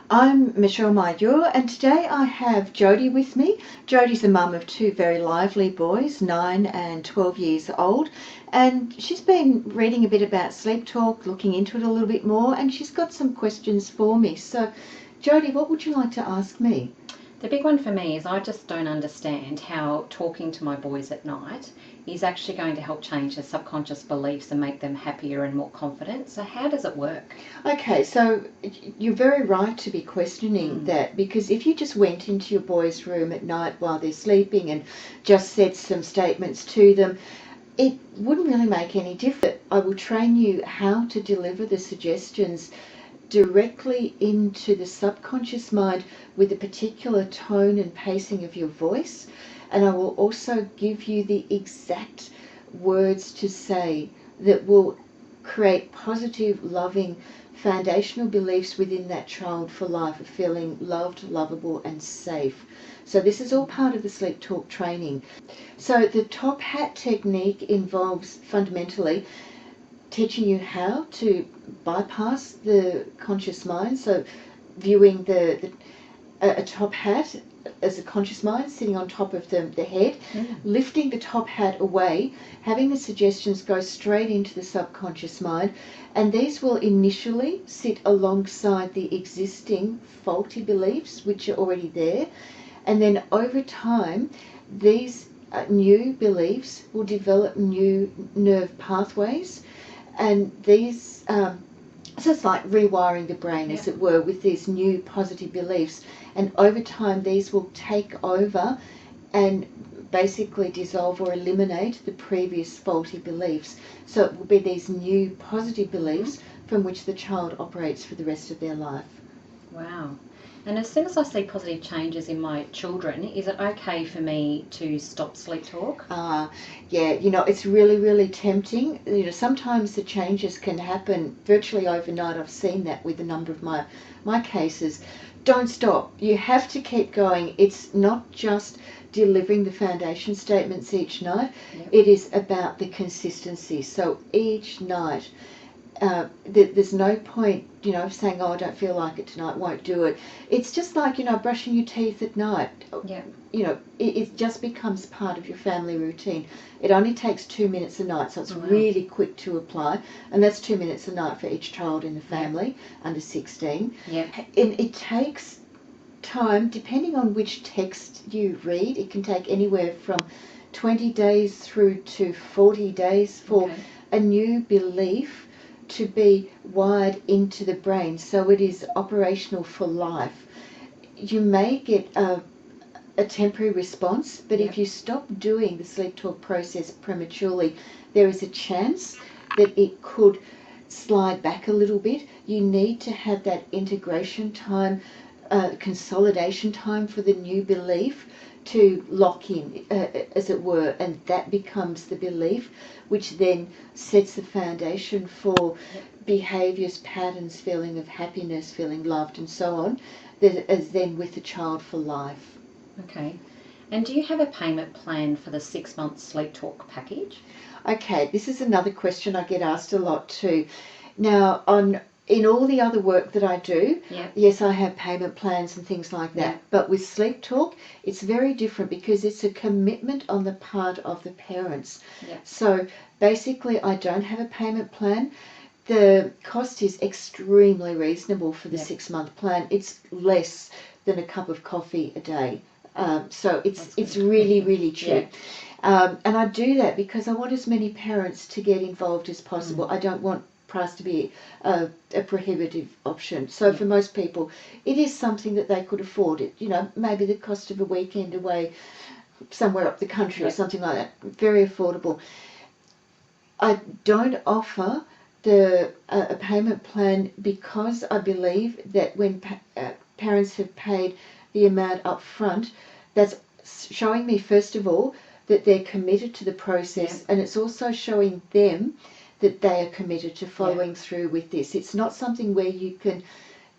I'm Michelle Mayur, and today I have Jody with me. Jody's a mum of two very lively boys, 9 and 12 years old, and she's been reading a bit about SleepTalk, looking into it a little bit more, and she's got some questions for me. So, Jody, what would you like to ask me? The big one for me is I just don't understand how talking to my boys at night is actually going to help change their subconscious beliefs and make them happier and more confident. So how does it work? Okay, so you're very right to be questioning that, because if you just went into your boys' room at night while they're sleeping and just said some statements to them, it wouldn't really make any difference. I will train you how to deliver the suggestions directly into the subconscious mind with a particular tone and pacing of your voice, and I will also give you the exact words to say that will create positive, loving, foundational beliefs within that child for life of feeling loved, lovable and safe. So this is all part of the SleepTalk training. So the top hat technique involves fundamentally teaching you how to bypass the conscious mind. So viewing a top hat as a conscious mind sitting on top of the head, lifting the top hat away, having the suggestions go straight into the subconscious mind, and these will initially sit alongside the existing faulty beliefs which are already there, and then over time these new beliefs will develop new nerve pathways, and these so it's like rewiring the brain, as it were, with these new positive beliefs, and over time these will take over and basically dissolve or eliminate the previous faulty beliefs. So it will be these new positive beliefs from which the child operates for the rest of their life. Wow. And as soon as I see positive changes in my children, is it okay for me to stop SleepTalk? Yeah, it's really, really tempting. Sometimes the changes can happen virtually overnight. I've seen that with a number of my cases. Don't stop. You have to keep going. It's not just delivering the foundation statements each night. It is about the consistency. So each night, there's no point, saying, oh, I don't feel like it tonight, won't do it. It's just like, brushing your teeth at night. It just becomes part of your family routine. It only takes 2 minutes a night, so it's really quick to apply, and that's 2 minutes a night for each child in the family under 16. And it takes time, depending on which text you read. It can take anywhere from 20 days through to 40 days for a new belief to be wired into the brain, so it is operational for life. You may get a temporary response, but if you stop doing the SleepTalk process prematurely, there is a chance that it could slide back a little bit. You need to have that integration time, consolidation time for the new belief to lock in, as it were, and that becomes the belief which then sets the foundation for behaviours, patterns, feeling of happiness, feeling loved and so on, that is then with the child for life. Okay. And do you have a payment plan for the 6-month SleepTalk package? Okay, this is another question I get asked a lot too. Now, in all the other work that I do, yes, I have payment plans and things like that. But with SleepTalk, it's very different because it's a commitment on the part of the parents. So basically, I don't have a payment plan. The cost is extremely reasonable for the 6-month plan. It's less than a cup of coffee a day. So it's really, really cheap. And I do that because I want as many parents to get involved as possible. I don't want price to be a prohibitive option. So for most people, it is something that they could afford. It, maybe the cost of a weekend away somewhere up the country or something like that. Very affordable. I don't offer a payment plan because I believe that when parents have paid the amount up front, that's showing me, first of all, that they're committed to the process, and it's also showing them that they are committed to following through with this. It's not something where you can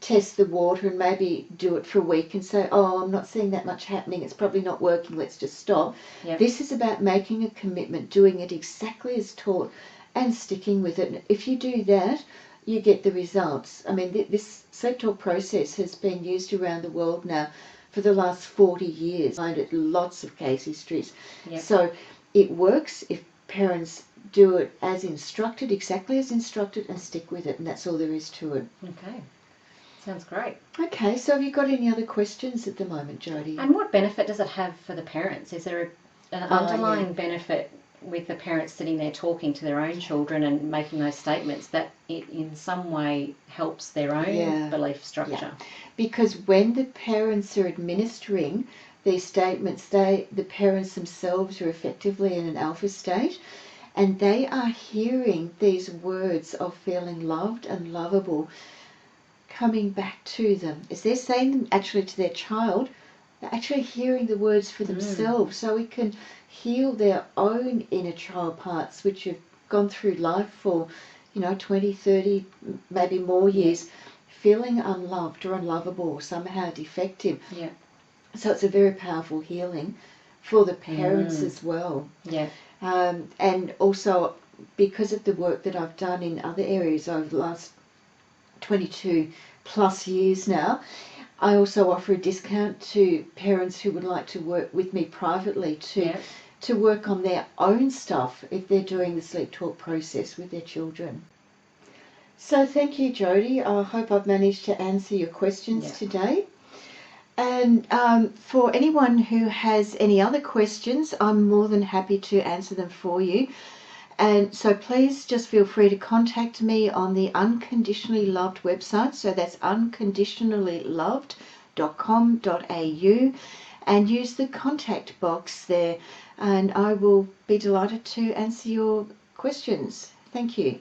test the water and maybe do it for a week and say, oh, I'm not seeing that much happening, it's probably not working, let's just stop. This is about making a commitment, doing it exactly as taught and sticking with it. And if you do that, you get the results. I mean, this SleepTalk process has been used around the world now for the last 40 years. I find it lots of case histories. Yep. So it works if parents do it as instructed, exactly as instructed, and stick with it, and that's all there is to it. Okay. Sounds great. Okay, so have you got any other questions at the moment, Jody? And what benefit does it have for the parents? Is there an underlying benefit with the parents sitting there talking to their own children and making those statements that it in some way helps their own belief structure? Yeah. Because when the parents are administering these statements, the parents themselves are effectively in an alpha state, and they are hearing these words of feeling loved and lovable coming back to them. As they're saying them actually to their child, they're actually hearing the words for themselves, so it can heal their own inner child parts, which have gone through life for, 20, 30, maybe more years, feeling unloved or unlovable or somehow defective. Yeah. So it's a very powerful healing for the parents as well. Yeah. And also, because of the work that I've done in other areas over the last 22 plus years now, I also offer a discount to parents who would like to work with me privately to work on their own stuff if they're doing the SleepTalk process with their children. So thank you, Jody. I hope I've managed to answer your questions today. And for anyone who has any other questions, I'm more than happy to answer them for you. And so please just feel free to contact me on the Unconditionally Loved website. So that's unconditionallyloved.com.au, and use the contact box there, and I will be delighted to answer your questions. Thank you.